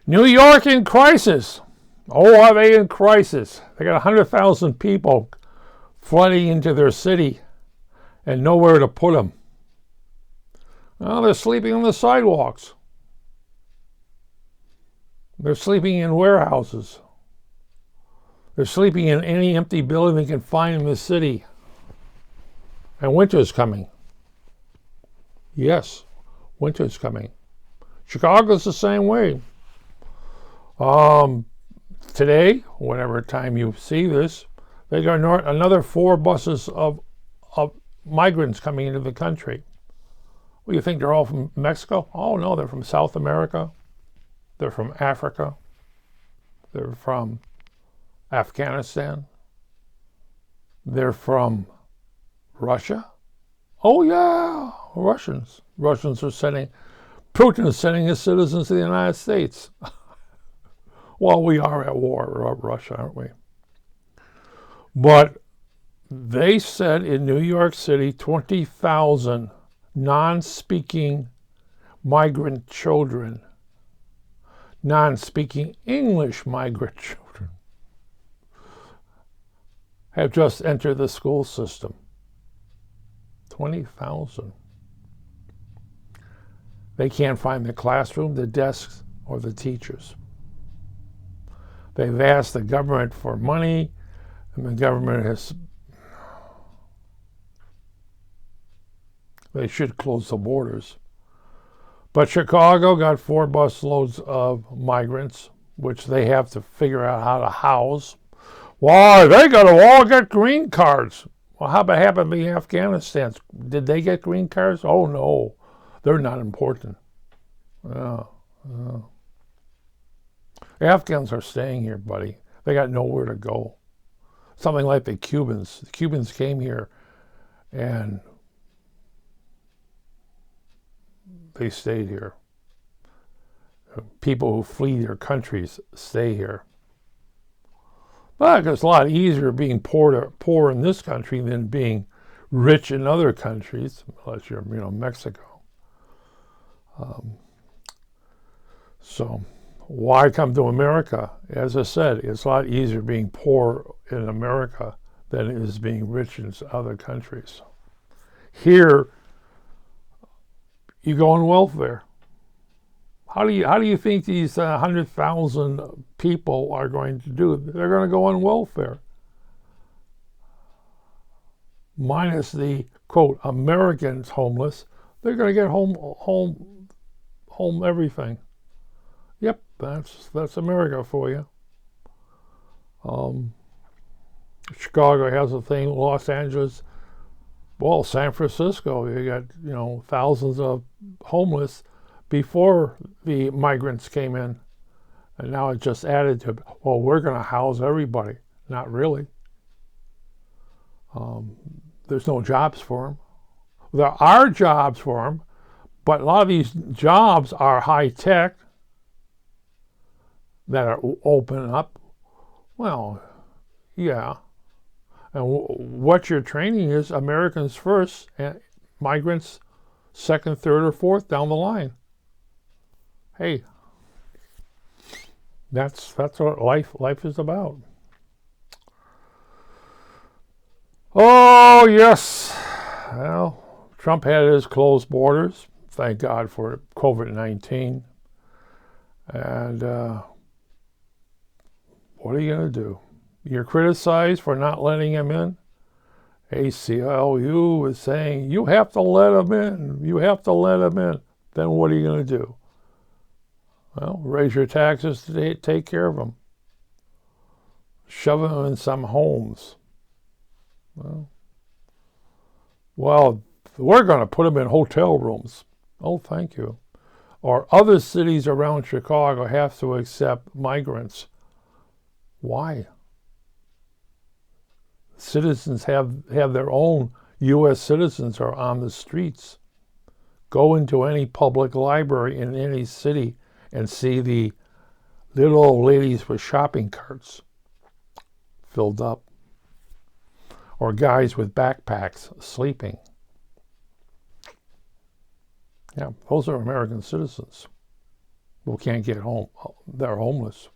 New York in crisis. Oh, are they in crisis? They got 100,000 people flooding into their city and nowhere to put them. Well, they're sleeping on the sidewalks. They're sleeping in warehouses. They're sleeping in any empty building they can find in the city. And winter's coming. Yes, winter's coming. Chicago's the same way. Today, whatever time you see this, they got another 4 buses of migrants coming into the country. Well, you think they're all from Mexico? Oh, no, they're from South America. They're from Africa. They're from Afghanistan. They're from Russia. Oh, yeah, Russians. Russians are sending, Putin is sending his citizens to the United States. Well, we are at war with Russia, aren't we? But they said in New York City, 20,000 non-speaking migrant children, non-speaking English migrant children, have just entered the school system. 20,000. They can't find the classroom, the desks, or the teachers. They've asked the government for money, and the government has... They should close the borders. But Chicago got 4 busloads of migrants, which they have to figure out how to house. Why, they got to all get green cards. Well, how about happened to Afghanistan? Did they get green cards? Oh, no. They're not important. The Afghans are staying here, buddy. They got nowhere to go. Something like the Cubans. The Cubans came here and they stayed here. People who flee their countries stay here. But it's a lot easier being poor in this country than being rich in other countries, unless you're, Mexico. So why come to America? As I said, it's a lot easier being poor in America than it is being rich in other countries. Here, you go on welfare. How do you think these 100,000 people are going to do? They're going to go on welfare. Minus the, quote, Americans homeless, they're going to get home everything. Yep, that's America for you. Chicago has a thing, Los Angeles, well, San Francisco, you got, thousands of homeless before the migrants came in. And now it's just added to, well, we're going to house everybody. Not really. There's no jobs for them. There are jobs for them, but a lot of these jobs are high tech that are open up. Well, yeah. And what you're training is Americans first and migrants second, third, or fourth down the line. Hey, that's what life is about. Oh, yes. Well, Trump had his closed borders. Thank God for COVID-19. And what are you going to do? You're criticized for not letting him in. ACLU is saying, you have to let him in. You have to let him in. Then what are you going to do? Well, raise your taxes to take care of them. Shove them in some homes. Well, we're going to put them in hotel rooms. Oh, thank you. Or other cities around Chicago have to accept migrants. Why? Citizens have their own, U.S. citizens are on the streets. Go into any public library in any city and see the little old ladies with shopping carts filled up. Or guys with backpacks sleeping. Yeah, those are American citizens who can't get home. they're homeless.